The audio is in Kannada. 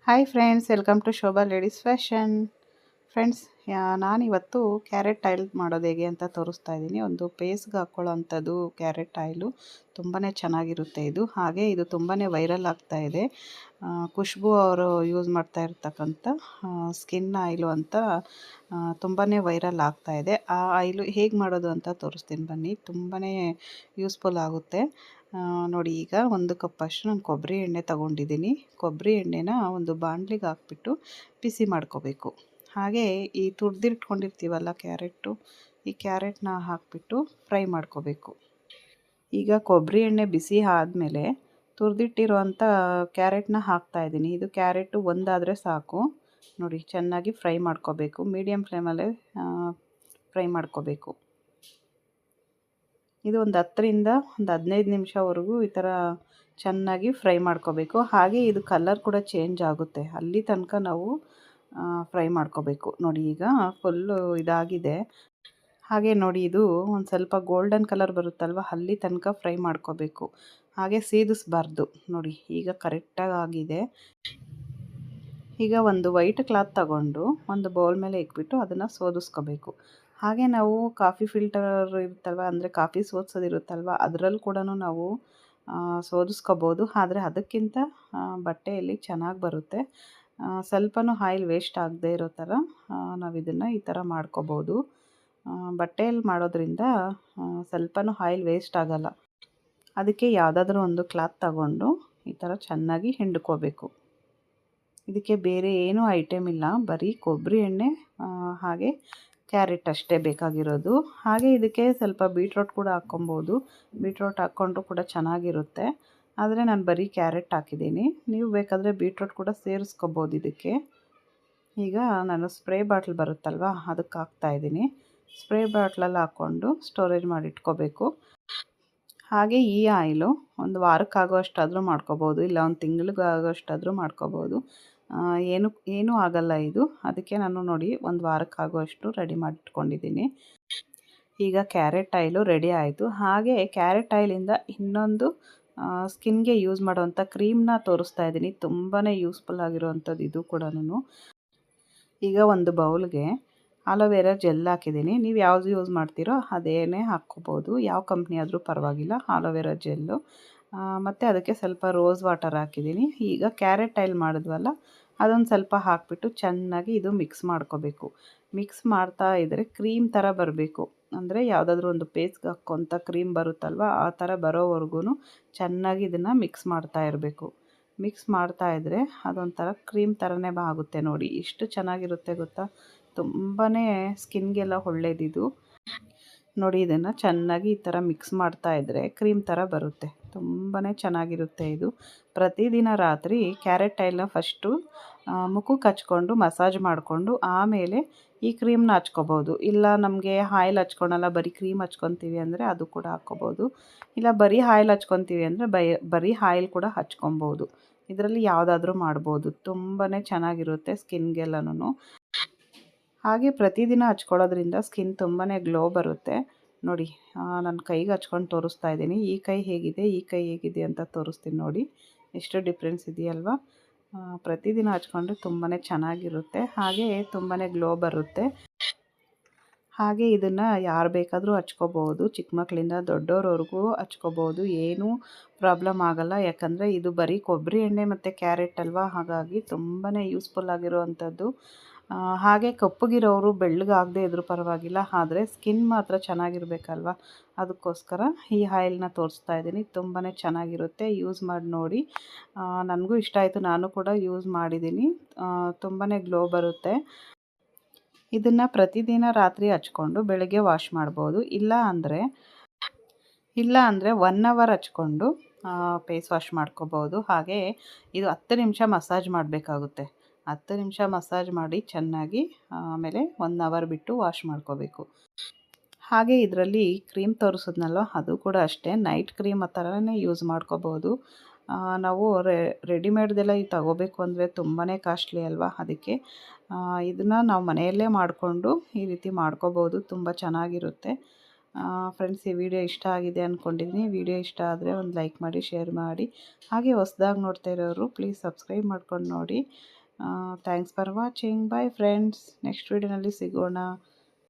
Hi friends, welcome to Shobha ladies fashion. Friends, ನಾನಿವತ್ತು ಕ್ಯಾರೆಟ್ ಆಯಿಲ್ ಮಾಡೋದು ಹೇಗೆ ಅಂತ ತೋರಿಸ್ತಾ ಇದ್ದೀನಿ. ಒಂದು ಫೇಸ್ಗೆ ಹಾಕ್ಕೊಳ್ಳೋ ಅಂಥದ್ದು ಕ್ಯಾರೆಟ್ ಆಯಿಲು ತುಂಬಾ ಚೆನ್ನಾಗಿರುತ್ತೆ ಇದು. ಹಾಗೆ ಇದು ತುಂಬಾ ವೈರಲ್ ಆಗ್ತಾ ಇದೆ. ಖುಷ್ಬು ಅವರು ಯೂಸ್ ಮಾಡ್ತಾ ಇರ್ತಕ್ಕಂಥ ಸ್ಕಿನ್ ಆಯಿಲು ಅಂತ ತುಂಬಾ ವೈರಲ್ ಆಗ್ತಾ ಇದೆ. ಆ ಆಯಿಲು ಹೇಗೆ ಮಾಡೋದು ಅಂತ ತೋರಿಸ್ತೀನಿ ಬನ್ನಿ. ತುಂಬಾ ಯೂಸ್ಫುಲ್ ಆಗುತ್ತೆ. ನೋಡಿ, ಈಗ 1 ಕಪ್ಪಷ್ಟು ನಾನು ಕೊಬ್ಬರಿ ಎಣ್ಣೆ ತೊಗೊಂಡಿದ್ದೀನಿ. ಕೊಬ್ಬರಿ ಎಣ್ಣೆನ ಒಂದು ಬಾಣಲಿಗೆ ಹಾಕ್ಬಿಟ್ಟು ಬಿಸಿ ಮಾಡ್ಕೋಬೇಕು. ಹಾಗೆ ಈ ತುರಿದಿಟ್ಕೊಂಡಿರ್ತೀವಲ್ಲ ಕ್ಯಾರೆಟು, ಈ ಕ್ಯಾರೆಟ್ನ ಹಾಕಿಬಿಟ್ಟು ಫ್ರೈ ಮಾಡ್ಕೋಬೇಕು. ಈಗ ಕೊಬ್ಬರಿ ಎಣ್ಣೆ ಬಿಸಿ ಆದಮೇಲೆ ತುರಿದಿಟ್ಟಿರುವಂಥ ಕ್ಯಾರೆಟ್ನ ಹಾಕ್ತಾಯಿದ್ದೀನಿ. ಇದು ಕ್ಯಾರೆಟು ಒಂದಾದರೆ ಸಾಕು. ನೋಡಿ, ಚೆನ್ನಾಗಿ ಫ್ರೈ ಮಾಡ್ಕೋಬೇಕು. ಮೀಡಿಯಮ್ ಫ್ಲೇಮಲ್ಲೇ ಫ್ರೈ ಮಾಡ್ಕೋಬೇಕು. ಇದು ಒಂದು 10ರಿಂದ 15 ನಿಮಿಷವರೆಗೂ ಈ ಥರ ಚೆನ್ನಾಗಿ ಫ್ರೈ ಮಾಡ್ಕೋಬೇಕು. ಹಾಗೆ ಇದು ಕಲರ್ ಕೂಡ ಚೇಂಜ್ ಆಗುತ್ತೆ, ಅಲ್ಲಿ ತನಕ ನಾವು ಫ್ರೈ ಮಾಡ್ಕೋಬೇಕು. ನೋಡಿ, ಈಗ ಫುಲ್ಲು ಇದಾಗಿದೆ. ಹಾಗೆ ನೋಡಿ, ಇದು ಒಂದು ಸ್ವಲ್ಪ ಗೋಲ್ಡನ್ ಕಲರ್ ಬರುತ್ತಲ್ವ, ಅಲ್ಲಿ ತನಕ ಫ್ರೈ ಮಾಡ್ಕೋಬೇಕು. ಹಾಗೆ ಸೀದಿಸ್ಬಾರ್ದು. ನೋಡಿ, ಈಗ ಕರೆಕ್ಟಾಗಿ ಆಗಿದೆ. ಈಗ ಒಂದು ವೈಟ್ ಕ್ಲಾತ್ ತಗೊಂಡು ಒಂದು ಬೌಲ್ ಮೇಲೆ ಇಟ್ಬಿಟ್ಟು ಅದನ್ನು ಸೋದಿಸ್ಕೋಬೇಕು. ಹಾಗೆ ನಾವು ಕಾಫಿ ಫಿಲ್ಟರ್ ಇರುತ್ತಲ್ವ, ಅಂದರೆ ಕಾಫಿ ಸೋದಿಸೋದಿರುತ್ತಲ್ವ, ಅದರಲ್ಲಿ ಕೂಡ ನಾವು ಸೋದಿಸ್ಕೋಬೋದು. ಆದರೆ ಅದಕ್ಕಿಂತ ಬಟ್ಟೆಯಲ್ಲಿ ಚೆನ್ನಾಗಿ ಬರುತ್ತೆ. ಸ್ವಲ್ಪನೂ ಆಯಿಲ್ ವೇಸ್ಟ್ ಆಗದೆ ಇರೋ ಥರ ನಾವು ಇದನ್ನು ಈ ಥರ ಮಾಡ್ಕೋಬೋದು. ಬಟ್ಟೆಯಲ್ಲಿ ಮಾಡೋದ್ರಿಂದ ಸ್ವಲ್ಪನೂ ಆಯಿಲ್ ವೇಸ್ಟ್ ಆಗೋಲ್ಲ. ಅದಕ್ಕೆ ಯಾವುದಾದ್ರೂ ಒಂದು ಕ್ಲಾತ್ ತಗೊಂಡು ಈ ಥರ ಚೆನ್ನಾಗಿ ಹಿಂಡ್ಕೋಬೇಕು. ಇದಕ್ಕೆ ಬೇರೆ ಏನೂ ಐಟಮ್ ಇಲ್ಲ, ಬರೀ ಕೊಬ್ಬರಿ ಎಣ್ಣೆ ಹಾಗೆ ಕ್ಯಾರೆಟ್ ಅಷ್ಟೇ ಬೇಕಾಗಿರೋದು. ಹಾಗೆ ಇದಕ್ಕೆ ಸ್ವಲ್ಪ ಬೀಟ್ರೋಟ್ ಕೂಡ ಹಾಕ್ಕೊಬೋದು. ಬೀಟ್ರೋಟ್ ಹಾಕ್ಕೊಂಡ್ರೂ ಕೂಡ ಚೆನ್ನಾಗಿರುತ್ತೆ. ಆದರೆ ನಾನು ಬರೀ ಕ್ಯಾರೆಟ್ ಹಾಕಿದ್ದೀನಿ. ನೀವು ಬೇಕಾದರೆ ಬೀಟ್ರೋಟ್ ಕೂಡ ಸೇರಿಸ್ಕೋಬೋದು ಇದಕ್ಕೆ. ಈಗ ನಾನು ಸ್ಪ್ರೇ ಬಾಟ್ಲ್ ಬರುತ್ತಲ್ವ, ಅದಕ್ಕೆ ಹಾಕ್ತಾಯಿದ್ದೀನಿ. ಸ್ಪ್ರೇ ಬಾಟ್ಲಲ್ಲಿ ಹಾಕ್ಕೊಂಡು ಸ್ಟೋರೇಜ್ ಮಾಡಿ ಇಟ್ಕೋಬೇಕು. ಹಾಗೆ ಈ ಆಯಿಲು ಒಂದು ವಾರಕ್ಕಾಗೋಷ್ಟಾದರೂ ಮಾಡ್ಕೋಬೋದು, ಇಲ್ಲ ಒಂದು ತಿಂಗಳಿಗಾಗೋಷ್ಟಾದರೂ ಮಾಡ್ಕೋಬೋದು. ಏನೂ ಆಗಲ್ಲ ಇದು. ಅದಕ್ಕೆ ನಾನು ನೋಡಿ ಒಂದು ವಾರಕ್ಕಾಗುವಷ್ಟು ರೆಡಿ ಮಾಡಿಟ್ಕೊಂಡಿದ್ದೀನಿ. ಈಗ ಕ್ಯಾರೆಟ್ ಆಯಿಲು ರೆಡಿ ಆಯಿತು. ಹಾಗೆ ಕ್ಯಾರೆಟ್ ಆಯಿಲಿಂದ ಇನ್ನೊಂದು ಸ್ಕಿನ್ಗೆ ಯೂಸ್ ಮಾಡೋವಂಥ ಕ್ರೀಮ್ನ ತೋರಿಸ್ತಾ ಇದ್ದೀನಿ. ತುಂಬಾ ಯೂಸ್ಫುಲ್ ಆಗಿರೋವಂಥದ್ದು ಇದು ಕೂಡ. ಈಗ ಒಂದು ಬೌಲ್ಗೆ ಆಲೋವೆರಾ ಜೆಲ್ ಹಾಕಿದ್ದೀನಿ. ನೀವು ಯಾವುದು ಯೂಸ್ ಮಾಡ್ತೀರೋ ಅದೇನೇ ಹಾಕ್ಕೋಬೋದು, ಯಾವ ಕಂಪ್ನಿ ಆದರೂ ಪರವಾಗಿಲ್ಲ. ಆಲೋವೆರಾ ಜೆಲ್ಲು ಮತ್ತು ಅದಕ್ಕೆ ಸ್ವಲ್ಪ ರೋಸ್ ವಾಟರ್ ಹಾಕಿದ್ದೀನಿ. ಈಗ ಕ್ಯಾರೆಟ್ ಆಯಿಲ್ ಮಾಡಿದ್ವಲ್ಲ, ಅದೊಂದು ಸ್ವಲ್ಪ ಹಾಕಿಬಿಟ್ಟು ಚೆನ್ನಾಗಿ ಇದು ಮಿಕ್ಸ್ ಮಾಡ್ಕೋಬೇಕು. ಮಿಕ್ಸ್ ಮಾಡ್ತಾ ಇದ್ದರೆ ಕ್ರೀಮ್ ಥರ ಬರಬೇಕು. ಅಂದರೆ ಯಾವುದಾದ್ರೂ ಒಂದು ಪೇಸ್ಗೆ ಹಾಕ್ಕೊಂಥ ಕ್ರೀಮ್ ಬರುತ್ತಲ್ವ, ಆ ಥರ ಬರೋವರೆಗೂ ಚೆನ್ನಾಗಿ ಇದನ್ನು ಮಿಕ್ಸ್ ಮಾಡ್ತಾ ಇರಬೇಕು. ಮಿಕ್ಸ್ ಮಾಡ್ತಾ ಇದ್ದರೆ ಅದೊಂಥರ ಕ್ರೀಮ್ ಥರನೇ ಆಗುತ್ತೆ. ನೋಡಿ, ಎಷ್ಟು ಚೆನ್ನಾಗಿರುತ್ತೆ ಗೊತ್ತಾ. ತುಂಬಾ ಸ್ಕಿನ್ಗೆಲ್ಲ ಒಳ್ಳೆಯದಿದು. ನೋಡಿ, ಇದನ್ನು ಚೆನ್ನಾಗಿ ಈ ಥರ ಮಿಕ್ಸ್ ಮಾಡ್ತಾ ಇದ್ದರೆ ಕ್ರೀಮ್ ಥರ ಬರುತ್ತೆ. ತುಂಬಾ ಚೆನ್ನಾಗಿರುತ್ತೆ ಇದು. ಪ್ರತಿದಿನ ರಾತ್ರಿ ಕ್ಯಾರೆಟ್ ಆಯಿಲ್ನ ಫಸ್ಟು ಮುಖಕ್ಕೆ ಹಚ್ಕೊಂಡು ಮಸಾಜ್ ಮಾಡಿಕೊಂಡು ಆಮೇಲೆ ಈ ಕ್ರೀಮ್ನ ಹಚ್ಕೋಬೋದು. ಇಲ್ಲ ನಮಗೆ ಆಯಿಲ್ ಹಚ್ಕೊಳಲ್ಲ, ಬರೀ ಕ್ರೀಮ್ ಹಚ್ಕೊತೀವಿ ಅಂದರೆ ಅದು ಕೂಡ ಹಾಕ್ಕೋಬೋದು. ಇಲ್ಲ ಬರೀ ಆಯಿಲ್ ಹಚ್ಕೊತೀವಿ ಅಂದರೆ ಬರೀ ಆಯಿಲ್ ಕೂಡ ಹಚ್ಕೊಬೋದು. ಇದರಲ್ಲಿ ಯಾವುದಾದ್ರೂ ಮಾಡ್ಬೋದು. ತುಂಬಾ ಚೆನ್ನಾಗಿರುತ್ತೆ ಸ್ಕಿನ್ಗೆಲ್ಲನೂ. ಹಾಗೆ ಪ್ರತಿದಿನ ಹಚ್ಕೊಳ್ಳೋದ್ರಿಂದ ಸ್ಕಿನ್ ತುಂಬಾ ಗ್ಲೋ ಬರುತ್ತೆ. ನೋಡಿ, ನಾನು ಕೈಗೆ ಹಚ್ಕೊಂಡು ತೋರಿಸ್ತಾ ಇದ್ದೀನಿ. ಈ ಕೈ ಹೇಗಿದೆ, ಈ ಕೈ ಹೇಗಿದೆ ಅಂತ ತೋರಿಸ್ತೀನಿ ನೋಡಿ. ಎಷ್ಟು ಡಿಫ್ರೆನ್ಸ್ ಇದೆಯಲ್ವಾ. ಪ್ರತಿದಿನ ಹಚ್ಕೊಂಡ್ರೆ ತುಂಬಾ ಚೆನ್ನಾಗಿರುತ್ತೆ. ಹಾಗೆ ತುಂಬಾ ಗ್ಲೋ ಬರುತ್ತೆ. ಹಾಗೆ ಇದನ್ನು ಯಾರು ಬೇಕಾದರೂ ಹಚ್ಕೋಬೋದು, ಚಿಕ್ಕ ಮಕ್ಕಳಿಂದ ದೊಡ್ಡೋರವರೆಗೂ ಹಚ್ಕೋಬೋದು. ಏನೂ ಪ್ರಾಬ್ಲಮ್ ಆಗೋಲ್ಲ. ಯಾಕಂದರೆ ಇದು ಬರೀ ಕೊಬ್ಬರಿ ಎಣ್ಣೆ ಮತ್ತು ಕ್ಯಾರೆಟ್ ಅಲ್ವಾ, ಹಾಗಾಗಿ ತುಂಬಾ ಯೂಸ್ಫುಲ್ ಆಗಿರೋವಂಥದ್ದು. ಹಾಗೆ ಕಪ್ಪಗಿರೋರು ಬೆಳ್ಳಗಾಗದೇ ಇದ್ರೂ ಪರವಾಗಿಲ್ಲ, ಆದರೆ ಸ್ಕಿನ್ ಮಾತ್ರ ಚೆನ್ನಾಗಿರಬೇಕಲ್ವ, ಅದಕ್ಕೋಸ್ಕರ ಈ ಆಯಿಲ್ನ ತೋರಿಸ್ತಾ ಇದ್ದೀನಿ. ತುಂಬಾ ಚೆನ್ನಾಗಿರುತ್ತೆ, ಯೂಸ್ ಮಾಡಿ ನೋಡಿ. ನನಗೂ ಇಷ್ಟ ಆಯಿತು, ನಾನು ಕೂಡ ಯೂಸ್ ಮಾಡಿದ್ದೀನಿ. ತುಂಬಾ ಗ್ಲೋ ಬರುತ್ತೆ. ಇದನ್ನು ಪ್ರತಿದಿನ ರಾತ್ರಿ ಹಚ್ಕೊಂಡು ಬೆಳಗ್ಗೆ ವಾಶ್ ಮಾಡ್ಬೋದು. ಇಲ್ಲ ಅಂದರೆ 1 ಅವರ್ ಹಚ್ಕೊಂಡು ಫೇಸ್ ವಾಶ್ ಮಾಡ್ಕೋಬೋದು. ಹಾಗೆ ಇದು 10 ನಿಮಿಷ ಮಸಾಜ್ ಮಾಡಬೇಕಾಗುತ್ತೆ. 10 ನಿಮಿಷ ಮಸಾಜ್ ಮಾಡಿ ಚೆನ್ನಾಗಿ ಆಮೇಲೆ 1 ಅವರ್ ಬಿಟ್ಟು ವಾಶ್ ಮಾಡ್ಕೋಬೇಕು. ಹಾಗೆ ಇದರಲ್ಲಿ ಕ್ರೀಮ್ ತೋರಿಸಿದ್ನಲ್ವ, ಅದು ಕೂಡ ಅಷ್ಟೇ ನೈಟ್ ಕ್ರೀಮ್ ಆ ಥರನೇ ಯೂಸ್ ಮಾಡ್ಕೋಬೋದು. ನಾವು ರೆಡಿಮೇಡ್ದೆಲ್ಲ ಇದು ತಗೋಬೇಕು ಅಂದರೆ ತುಂಬಾ ಕಾಸ್ಟ್ಲಿ ಅಲ್ವಾ. ಅದಕ್ಕೆ ಇದನ್ನು ನಾವು ಮನೆಯಲ್ಲೇ ಮಾಡಿಕೊಂಡು ಈ ರೀತಿ ಮಾಡ್ಕೋಬೋದು. ತುಂಬ ಚೆನ್ನಾಗಿರುತ್ತೆ. ಫ್ರೆಂಡ್ಸ್, ಈ ವಿಡಿಯೋ ಇಷ್ಟ ಆಗಿದೆ ಅಂದ್ಕೊಂಡಿದ್ದೀನಿ. ವಿಡಿಯೋ ಇಷ್ಟ ಆದರೆ ಒಂದು ಲೈಕ್ ಮಾಡಿ, ಶೇರ್ ಮಾಡಿ. ಹಾಗೆ ಹೊಸ್ದಾಗಿ ನೋಡ್ತಾ ಇರೋರು ಪ್ಲೀಸ್ ಸಬ್ಸ್ಕ್ರೈಬ್ ಮಾಡ್ಕೊಂಡು ನೋಡಿ. Thanks for watching. Bye friends, next ವಿಡಿಯೋನಲ್ಲಿ ಸಿಗೋಣ.